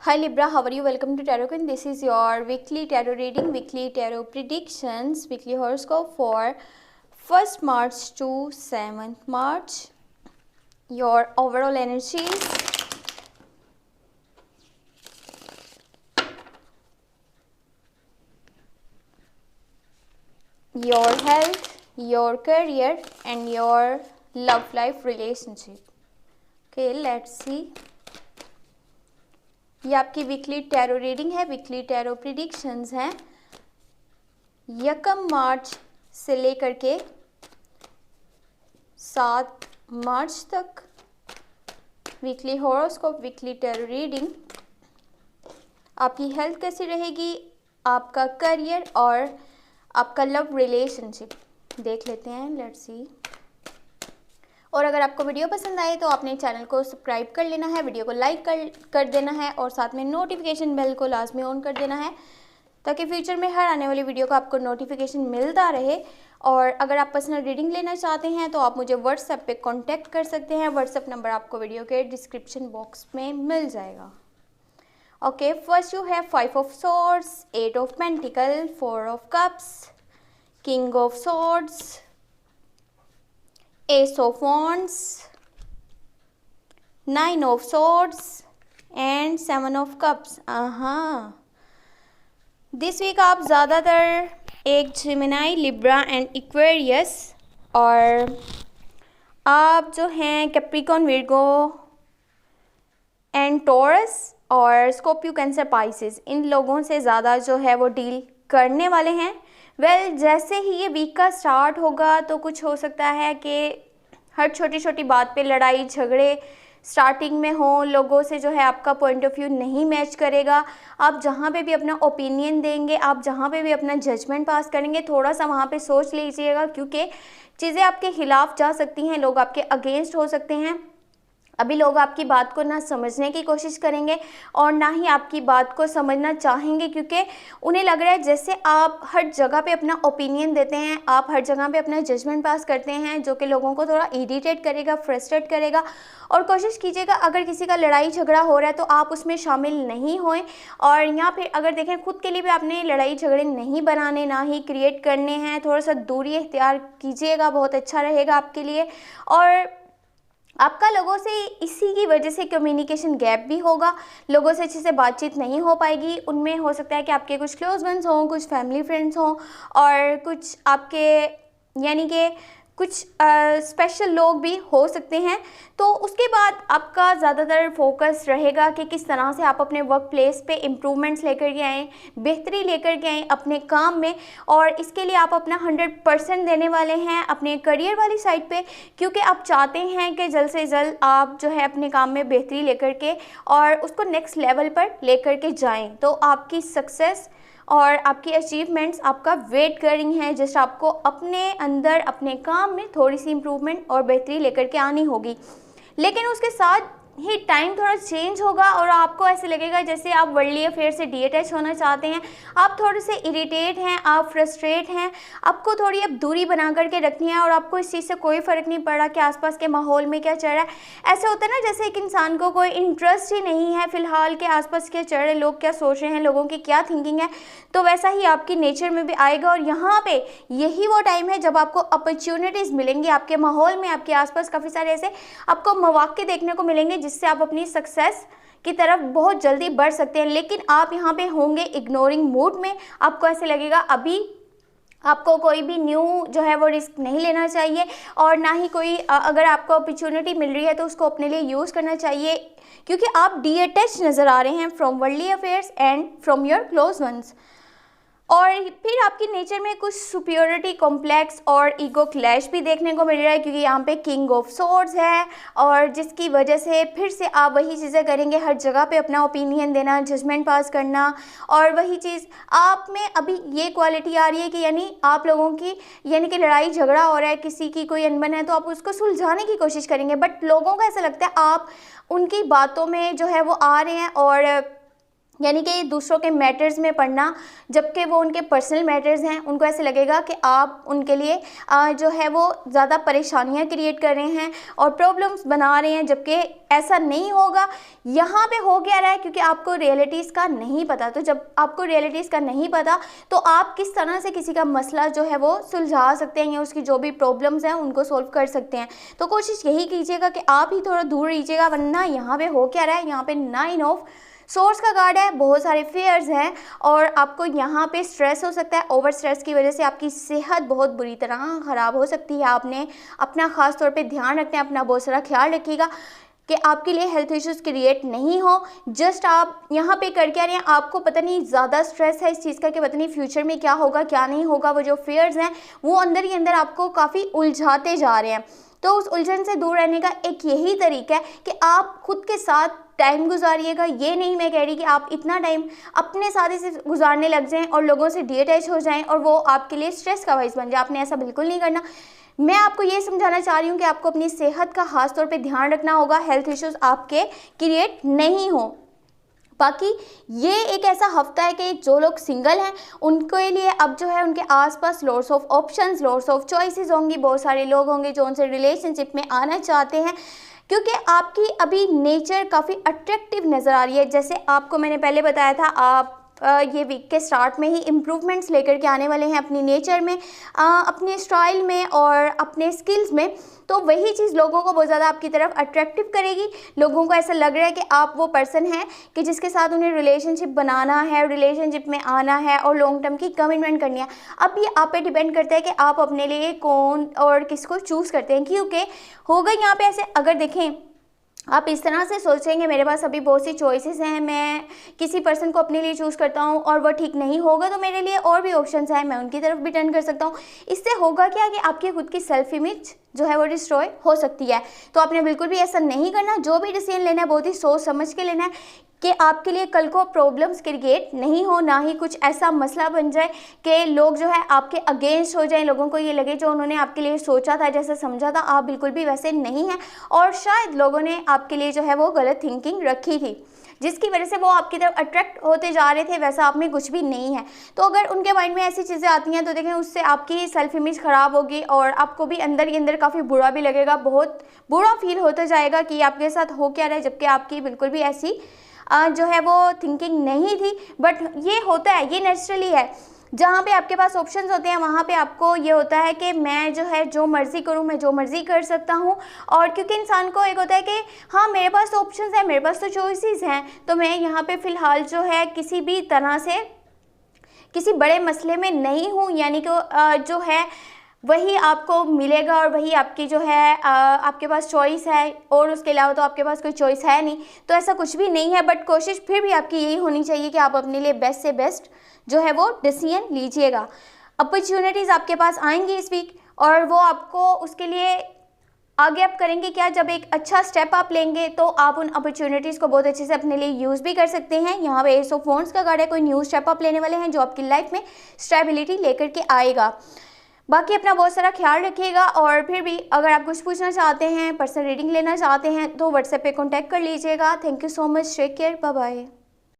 Hi Libra, how are you? Welcome to Tarot Queen. This is your weekly tarot reading, weekly tarot predictions, weekly horoscope for 1st March to 7th March. Your overall energies. Your health, your career and your love life relationship. Okay, let's see. ये आपकी weekly tarot reading है, weekly tarot predictions हैं 1 मार्च से लेकर के 7 मार्च तक। Weekly horoscope, weekly tarot reading. आपकी health कैसी रहेगी, आपका करियर और आपका लव रिलेशनशिप देख लेते हैं। Let's see. और अगर आपको वीडियो पसंद आए तो आपने चैनल को सब्सक्राइब कर लेना है, वीडियो को लाइक कर देना है और साथ में नोटिफिकेशन बेल को लाजमी ऑन कर देना है ताकि फ्यूचर में हर आने वाली वीडियो का आपको नोटिफिकेशन मिलता रहे। और अगर आप पर्सनल रीडिंग लेना चाहते हैं तो आप मुझे व्हाट्सएप पे कांटेक्ट कर सकते हैं। व्हाट्सएप नंबर आपको वीडियो के डिस्क्रिप्शन बॉक्स में मिल जाएगा। Okay, first you have 5 of swords, 8 of pentacle, 4 of cups, king of swords, Ace of Wands, 9 of Swords and 7 of Cups। This week आप ज़्यादातर एक जेमिनी, लिब्रा एंड इक्वेरियस और आप जो हैं कैप्रिकॉर्न, विर्गो एंड टॉरस और Scorpio, cancer, Pisces, इन लोगों से ज़्यादा जो है वो डील करने वाले हैं। जैसे ही ये वीक का स्टार्ट होगा तो कुछ हो सकता है कि हर छोटी छोटी बात पे लड़ाई झगड़े स्टार्टिंग में हो, लोगों से जो है आपका पॉइंट ऑफ व्यू नहीं मैच करेगा। आप जहाँ पे भी अपना ओपिनियन देंगे, आप जहाँ पे भी अपना जजमेंट पास करेंगे, थोड़ा सा वहाँ पे सोच लीजिएगा क्योंकि चीज़ें आपके खिलाफ जा सकती हैं, लोग आपके अगेंस्ट हो सकते हैं। अभी लोग आपकी बात को ना समझने की कोशिश करेंगे और ना ही आपकी बात को समझना चाहेंगे क्योंकि उन्हें लग रहा है जैसे आप हर जगह पे अपना ओपिनियन देते हैं, आप हर जगह पे अपना जजमेंट पास करते हैं, जो कि लोगों को थोड़ा इरिटेट करेगा, फ्रस्ट्रेट करेगा। और कोशिश कीजिएगा अगर किसी का लड़ाई झगड़ा हो रहा है तो आप उसमें शामिल नहीं होएं। और यहाँ पे अगर देखें खुद के लिए भी आपने लड़ाई झगड़े नहीं बनाने, ना ही क्रिएट करने हैं, थोड़ा सा दूरी इख्तियार कीजिएगा, बहुत अच्छा रहेगा आपके लिए। और आपका लोगों से इसी की वजह से कम्युनिकेशन गैप भी होगा, लोगों से अच्छे से बातचीत नहीं हो पाएगी। उनमें हो सकता है कि आपके कुछ क्लोज वंस हों, कुछ फैमिली फ्रेंड्स हों और कुछ आपके यानी कि कुछ स्पेशल लोग भी हो सकते हैं। तो उसके बाद आपका ज़्यादातर फोकस रहेगा कि किस तरह से आप अपने वर्क प्लेस पे इम्प्रूवमेंट्स लेकर के आएँ, बेहतरी लेकर के आएँ अपने काम में। और इसके लिए आप अपना 100% देने वाले हैं अपने करियर वाली साइड पे, क्योंकि आप चाहते हैं कि जल्द से जल्द आप जो है अपने काम में बेहतरी लेकर के और उसको नेक्स्ट लेवल पर लेकर के जाएँ। तो आपकी सक्सेस और आपकी अचीवमेंट्स आपका वेट कर रही हैं, जैसे आपको अपने अंदर अपने काम में थोड़ी सी इम्प्रूवमेंट और बेहतरी लेकर के आनी होगी। लेकिन उसके साथ ही टाइम थोड़ा चेंज होगा और आपको ऐसे लगेगा जैसे आप वर्ल्डली अफेयर से डीअटैच होना चाहते हैं, आप थोड़े से इरिटेट हैं, आप फ्रस्ट्रेट हैं, आपको थोड़ी अब दूरी बना करके रखनी है और आपको इस चीज़ से कोई फ़र्क नहीं पड़ रहा कि आसपास के माहौल में क्या चल रहा है। ऐसे होता है ना जैसे एक इंसान को कोई इंटरेस्ट ही नहीं है फ़िलहाल के आसपास के चल रहे लोग क्या सोच रहे हैं, लोगों की क्या थिंकिंग है, तो वैसा ही आपकी नेचर में भी आएगा। और यहाँ पे यही वो टाइम है जब आपको अपॉर्चुनिटीज़ मिलेंगी, आपके माहौल में आपके आसपास काफ़ी सारे ऐसे आपको मौके देखने को मिलेंगे जिससे आप अपनी सक्सेस की तरफ बहुत जल्दी बढ़ सकते हैं। लेकिन आप यहाँ पे होंगे इग्नोरिंग मूड में, आपको ऐसे लगेगा अभी आपको कोई भी न्यू जो है वो रिस्क नहीं लेना चाहिए और ना ही कोई अगर आपको अपॉर्चुनिटी मिल रही है तो उसको अपने लिए यूज़ करना चाहिए, क्योंकि आप डीअटैच नज़र आ रहे हैं from worldly affairs and from your close ones. और फिर आपकी नेचर में कुछ सुपीरियरिटी कॉम्प्लेक्स और ईगो क्लैश भी देखने को मिल रहा है, क्योंकि यहाँ पे किंग ऑफ सॉर्ड्स है और जिसकी वजह से फिर से आप वही चीज़ें करेंगे, हर जगह पे अपना ओपिनियन देना, जजमेंट पास करना। और वही चीज़ आप में अभी ये क्वालिटी आ रही है कि यानी आप लोगों की यानी कि लड़ाई झगड़ा हो रहा है, किसी की कोई अनबन है तो आप उसको सुलझाने की कोशिश करेंगे, बट लोगों को ऐसा लगता है आप उनकी बातों में जो है वो आ रहे हैं और यानी कि दूसरों के मैटर्स में पढ़ना, जबकि वो उनके पर्सनल मैटर्स हैं। उनको ऐसे लगेगा कि आप उनके लिए जो है वो ज़्यादा परेशानियां क्रिएट कर रहे हैं और प्रॉब्लम्स बना रहे हैं, जबकि ऐसा नहीं होगा। यहाँ पे हो क्या रहा है, क्योंकि आपको रियलिटीज़ का नहीं पता। तो जब आपको रियलिटीज़ का नहीं पता तो आप किस तरह से किसी का मसला जो है वो सुलझा सकते हैं या उसकी जो भी प्रॉब्लम्स हैं उनको सोल्व कर सकते हैं। तो कोशिश यही कीजिएगा कि आप ही थोड़ा दूर रहिएगा, वरना यहाँ पे हो क्या रहा है, यहाँ पे 9 ऑफ सोर्स का कार्ड है, बहुत सारे फेयर्स हैं और आपको यहाँ पे स्ट्रेस हो सकता है। ओवर स्ट्रेस की वजह से आपकी सेहत बहुत बुरी तरह ख़राब हो सकती है। आपने अपना ख़ास तौर पे ध्यान रखना है, अपना बहुत सारा ख्याल रखिएगा कि आपके लिए हेल्थ इश्यूज़ क्रिएट नहीं हो। जस्ट आप यहाँ पे कर क्या रहे हैं, आपको पता नहीं ज़्यादा स्ट्रेस है इस चीज़ का कि पता नहीं फ्यूचर में क्या होगा क्या नहीं होगा। वो जो फेयर्स हैं वो अंदर ही अंदर आपको काफ़ी उलझाते जा रहे हैं। तो उस उलझन से दूर रहने का एक यही तरीका है कि आप खुद के साथ टाइम गुजारिएगा। ये नहीं मैं कह रही कि आप इतना टाइम अपने साथ ही से गुजारने लग जाएं और लोगों से डिटैच हो जाएं और वो आपके लिए स्ट्रेस का बाइस बन जाए। आपने ऐसा बिल्कुल नहीं करना। मैं आपको ये समझाना चाह रही हूँ कि आपको अपनी सेहत का खास तौर पे ध्यान रखना होगा, हेल्थ इश्यूज़ आपके क्रिएट नहीं हो। बाकी ये एक ऐसा हफ्ता है कि जो लोग सिंगल हैं उनके लिए अब जो है उनके आसपास lots of options, lots of choices होंगी। बहुत सारे लोग होंगे जो उनसे रिलेशनशिप में आना चाहते हैं, क्योंकि आपकी अभी नेचर काफ़ी अट्रैक्टिव नज़र आ रही है। जैसे आपको मैंने पहले बताया था, आप ये वीक के स्टार्ट में ही इम्प्रूवमेंट्स लेकर के आने वाले हैं अपनी नेचर में, अपने स्टाइल में और अपने स्किल्स में। तो वही चीज़ लोगों को बहुत ज़्यादा आपकी तरफ अट्रैक्टिव करेगी। लोगों को ऐसा लग रहा है कि आप वो पर्सन हैं कि जिसके साथ उन्हें रिलेशनशिप बनाना है, रिलेशनशिप में आना है और लॉन्ग टर्म की कमिटमेंट करनी है। अब ये आप पे डिपेंड करता है कि आप अपने लिए कौन और किसको चूज़ करते हैं। क्योंकि होगा यहाँ पे ऐसे, अगर देखें आप इस तरह से सोचेंगे मेरे पास अभी बहुत सी चॉइसेस हैं, मैं किसी पर्सन को अपने लिए चूज़ करता हूँ और वो ठीक नहीं होगा तो मेरे लिए और भी ऑप्शंस हैं, मैं उनकी तरफ भी टर्न कर सकता हूँ। इससे होगा क्या कि आपकी खुद की सेल्फ इमेज जो है वो डिस्ट्रॉय हो सकती है। तो आपने बिल्कुल भी ऐसा नहीं करना। जो भी डिसीजन लेना है बहुत ही सोच समझ के लेना है कि आपके लिए कल को प्रॉब्लम्स क्रिएट नहीं हो, ना ही कुछ ऐसा मसला बन जाए कि लोग जो है आपके अगेंस्ट हो जाएं, लोगों को ये लगे जो उन्होंने आपके लिए सोचा था, जैसे समझा था, आप बिल्कुल भी वैसे नहीं हैं और शायद लोगों ने आपके लिए जो है वो गलत थिंकिंग रखी थी जिसकी वजह से वो आपकी तरफ अट्रैक्ट होते जा रहे थे। वैसा आप में कुछ भी नहीं है। तो अगर उनके माइंड में ऐसी चीज़ें आती हैं तो देखें उससे आपकी सेल्फ इमेज ख़राब होगी और आपको भी अंदर ही अंदर काफ़ी बुरा भी लगेगा, बहुत बुरा फील होता जाएगा कि आपके साथ हो क्या रहा है, जबकि आपकी बिल्कुल भी ऐसी जो है वो थिंकिंग नहीं थी। बट ये होता है, ये नेचुरली है। जहाँ पे आपके पास ऑप्शंस होते हैं वहाँ पे आपको ये होता है कि मैं जो है जो मर्ज़ी करूँ, मैं जो मर्ज़ी कर सकता हूँ। और क्योंकि इंसान को एक होता है कि हाँ मेरे पास तो ऑप्शंस हैं, मेरे पास तो चॉइसेस हैं, तो मैं यहाँ पे फ़िलहाल जो है किसी भी तरह से किसी बड़े मसले में नहीं हूँ, यानी कि जो है वही आपको मिलेगा और वही आपकी जो है आपके पास चॉइस है और उसके अलावा तो आपके पास कोई चॉइस है नहीं। तो ऐसा कुछ भी नहीं है। बट कोशिश फिर भी आपकी यही होनी चाहिए कि आप अपने लिए बेस्ट से बेस्ट जो है वो डिसीजन लीजिएगा। अपॉर्चुनिटीज़ आपके पास आएंगी इस वीक और वो आपको उसके लिए आगे आप करेंगे क्या, जब एक अच्छा स्टेप आप लेंगे तो आप उन अपॉर्चुनिटीज़ को बहुत अच्छे से अपने लिए यूज़ भी कर सकते हैं। यहाँ पे एस ऑफ वांड्स का कार्ड है, कोई न्यू स्टेप आप लेने वाले हैं जो आपकी लाइफ में स्टेबिलिटी लेकर के आएगा। बाकी अपना बहुत सारा ख्याल रखिएगा और फिर भी अगर आप कुछ पूछना चाहते हैं, पर्सनल रीडिंग लेना चाहते हैं तो व्हाट्सएप पे कांटेक्ट कर लीजिएगा। Thank you so much, take care, bye bye.